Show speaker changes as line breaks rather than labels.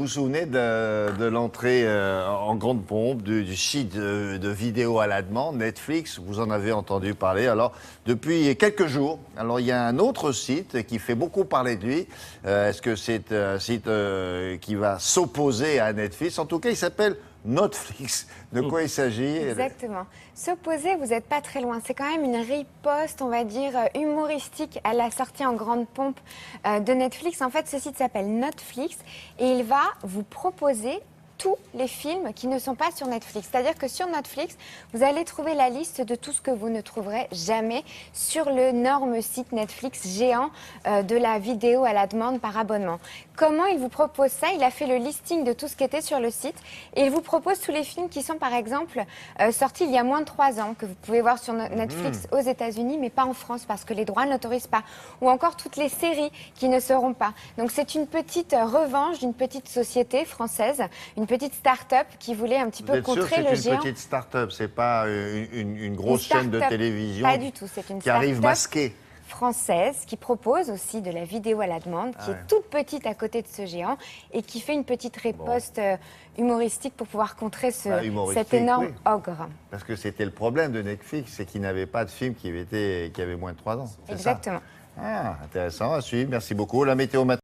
vous souvenez de l'entrée en grande pompe du site de vidéo à la demande, Netflix. Vous en avez entendu parler. Alors, depuis quelques jours, alors il y a un autre site qui fait beaucoup parler de lui. Est-ce que c'est un site qui va s'opposer à Netflix? En tout cas, il s'appelle Notflix. De quoi il s'agit?
Exactement. S'opposer, vous n'êtes pas très loin. C'est quand même une riposte, on va dire, humoristique à la sortie en grande pompe de Netflix. En fait, ce site s'appelle Notflix et il va vous proposer tous les films qui ne sont pas sur Netflix. C'est-à-dire que sur Netflix, vous allez trouver la liste de tout ce que vous ne trouverez jamais sur l'énorme site Netflix géant de la vidéo à la demande par abonnement. Comment il vous propose ça? Il a fait le listing de tout ce qui était sur le site et il vous propose tous les films qui sont par exemple sortis il y a moins de 3 ans, que vous pouvez voir sur Netflix aux États-Unis mais pas en France parce que les droits n'autorisent pas. Ou encore toutes les séries qui ne seront pas. Donc c'est une petite revanche d'une petite société française, une petite start-up qui voulait un petit peu contrer le géant.
C'est une petite start-up, c'est pas une grosse chaîne de télévision.
Pas du tout, c'est une
qui arrive masquée.
Française qui propose aussi de la vidéo à la demande, qui est toute petite à côté de ce géant et qui fait une petite riposte humoristique pour pouvoir contrer cet énorme ogre.
Parce que c'était le problème de Netflix, c'est qu'il n'avait pas de film qui avait moins de 3 ans.
Exactement.
Ah, intéressant à suivre. Merci beaucoup. La météo maintenant.